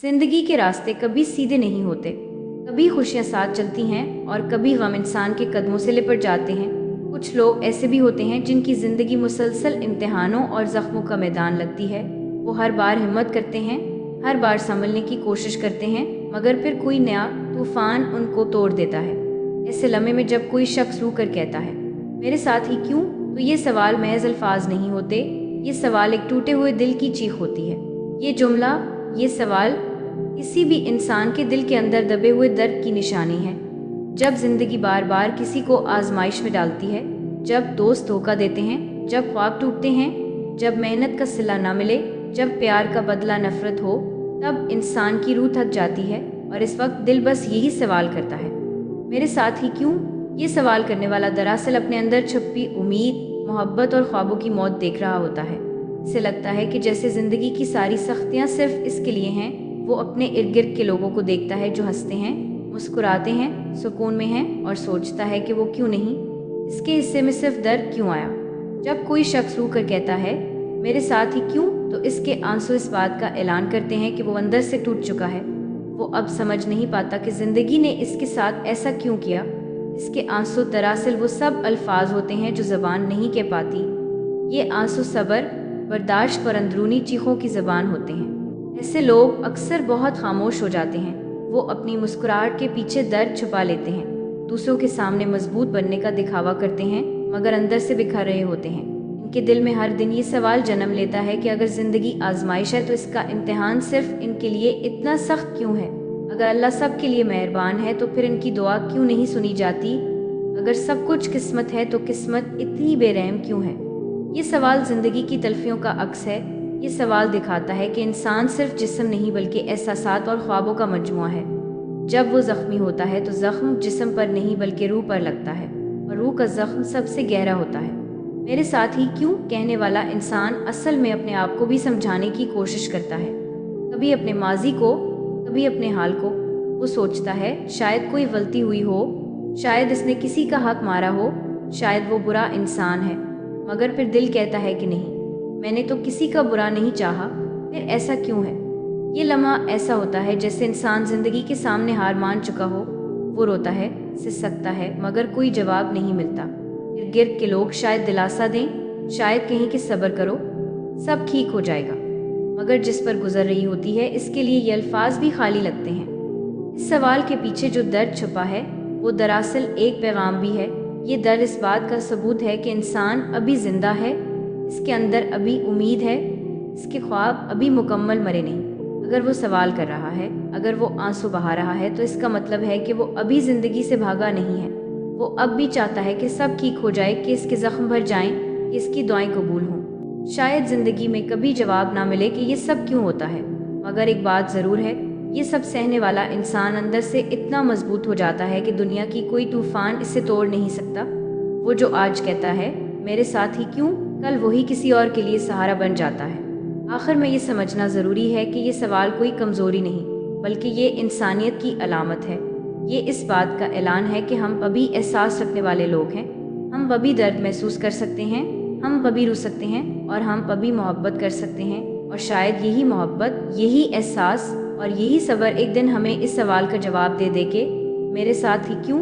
जिंदगी के रास्ते कभी सीधे नहीं होते। कभी खुशियां साथ चलती हैं और कभी गम इंसान के कदमों से लिपट जाते हैं। कुछ लोग ऐसे भी होते हैं जिनकी ज़िंदगी मुसलसल इम्तिहानों और ज़ख्मों का मैदान लगती है। वो हर बार हिम्मत करते हैं, हर बार संभलने की कोशिश करते हैं, मगर फिर कोई नया तूफान उनको तोड़ देता है। ऐसे लम्हे में जब कोई शख्स रू कर कहता है, मेरे साथ ही क्यों, तो ये सवाल महज अल्फाज नहीं होते, ये सवाल एक टूटे हुए दिल की चीख होती है। ये जुमला, ये सवाल किसी भी इंसान के दिल के अंदर दबे हुए दर्द की निशानी है। जब जिंदगी बार बार किसी को आजमाइश में डालती है, जब दोस्त धोखा देते हैं, जब ख्वाब टूटते हैं, जब मेहनत का सिला ना मिले, जब प्यार का बदला नफरत हो, तब इंसान की रूह थक जाती है और इस वक्त दिल बस यही सवाल करता है, मेरे साथ ही क्यों। ये सवाल करने वाला दरअसल अपने अंदर छुपी उम्मीद, मोहब्बत और ख्वाबों की मौत देख रहा होता है। इसे लगता है कि जैसे ज़िंदगी की सारी सख्तियाँ सिर्फ इसके लिए हैं। वो अपने इर्द गिर्द के लोगों को देखता है जो हंसते हैं, मुस्कुराते हैं, सुकून में हैं, और सोचता है कि वो क्यों नहीं, इसके हिस्से में सिर्फ दर्द क्यों आया। जब कोई शख्स रू कर कहता है, मेरे साथ ही क्यों, तो इसके आंसू इस बात का ऐलान करते हैं कि वो अंदर से टूट चुका है। वो अब समझ नहीं पाता कि ज़िंदगी ने इसके साथ ऐसा क्यों किया। इसके आंसू दरअसल वो सब अल्फाज होते हैं जो ज़बान नहीं कह पाती। ये आंसू सब्र, बर्दाश्त और अंदरूनी चीखों की ज़बान होते हैं। ऐसे लोग अक्सर बहुत खामोश हो जाते हैं। वो अपनी मुस्कुराहट के पीछे दर्द छुपा लेते हैं, दूसरों के सामने मजबूत बनने का दिखावा करते हैं, मगर अंदर से बिखर रहे होते हैं। इनके दिल में हर दिन ये सवाल जन्म लेता है कि अगर ज़िंदगी आजमाइश है तो इसका इम्तिहान सिर्फ इनके लिए इतना सख्त क्यों है। अगर अल्लाह सब के लिए मेहरबान है तो फिर इनकी दुआ क्यों नहीं सुनी जाती। अगर सब कुछ किस्मत है तो किस्मत इतनी बेरहम क्यों है। ये सवाल ज़िंदगी की तलफियों का अक्स है। ये सवाल दिखाता है कि इंसान सिर्फ जिस्म नहीं बल्कि एहसासात और ख्वाबों का मजमुआ है। जब वो ज़ख्मी होता है तो ज़ख्म जिस्म पर नहीं बल्कि रूह पर लगता है, और रूह का ज़ख्म सबसे गहरा होता है। मेरे साथ ही क्यों कहने वाला इंसान असल में अपने आप को भी समझाने की कोशिश करता है, कभी अपने माजी को, कभी अपने हाल को। वो सोचता है शायद कोई गलती हुई हो, शायद इसने किसी का हक मारा हो, शायद वो बुरा इंसान है, मगर फिर दिल कहता है कि नहीं, मैंने तो किसी का बुरा नहीं चाहा, फिर ऐसा क्यों है। ये लम्हा ऐसा होता है जैसे इंसान ज़िंदगी के सामने हार मान चुका हो। वो रोता है, सिसकता है, मगर कोई जवाब नहीं मिलता। इर्द गिर्द के लोग शायद दिलासा दें, शायद कहें कि सब्र करो, सब ठीक हो जाएगा, मगर जिस पर गुजर रही होती है इसके लिए ये अल्फाज भी खाली लगते हैं। इस सवाल के पीछे जो दर्द छुपा है वो दरअसल एक पैगाम भी है। ये दर्द इस बात का सबूत है कि इंसान अभी जिंदा है, इसके अंदर अभी उम्मीद है, इसके ख्वाब अभी मुकम्मल मरे नहीं। अगर वो सवाल कर रहा है, अगर वो आंसू बहा रहा है, तो इसका मतलब है कि वो अभी ज़िंदगी से भागा नहीं है। वो अब भी चाहता है कि सब ठीक हो जाए, कि इसके ज़ख्म भर जाएं, कि इसकी दुआएं कबूल हों। शायद ज़िंदगी में कभी जवाब ना मिले कि ये सब क्यों होता है, मगर एक बात ज़रूर है, ये सब सहने वाला इंसान अंदर से इतना मजबूत हो जाता है कि दुनिया की कोई तूफ़ान इसे तोड़ नहीं सकता। वो जो आज कहता है, मेरे साथ ही क्यों, कल वही किसी और के लिए सहारा बन जाता है। आखिर में ये समझना ज़रूरी है कि ये सवाल कोई कमज़ोरी नहीं, बल्कि ये इंसानियत की अलामत है। ये इस बात का ऐलान है कि हम अभी एहसास रखने वाले लोग हैं, हम अभी दर्द महसूस कर सकते हैं, हम अभी रो सकते हैं, और हम अभी मोहब्बत कर सकते हैं। और शायद यही मोहब्बत, यही एहसास और यही सब्र एक दिन हमें इस सवाल का जवाब दे दे के मेरे साथ ही क्यों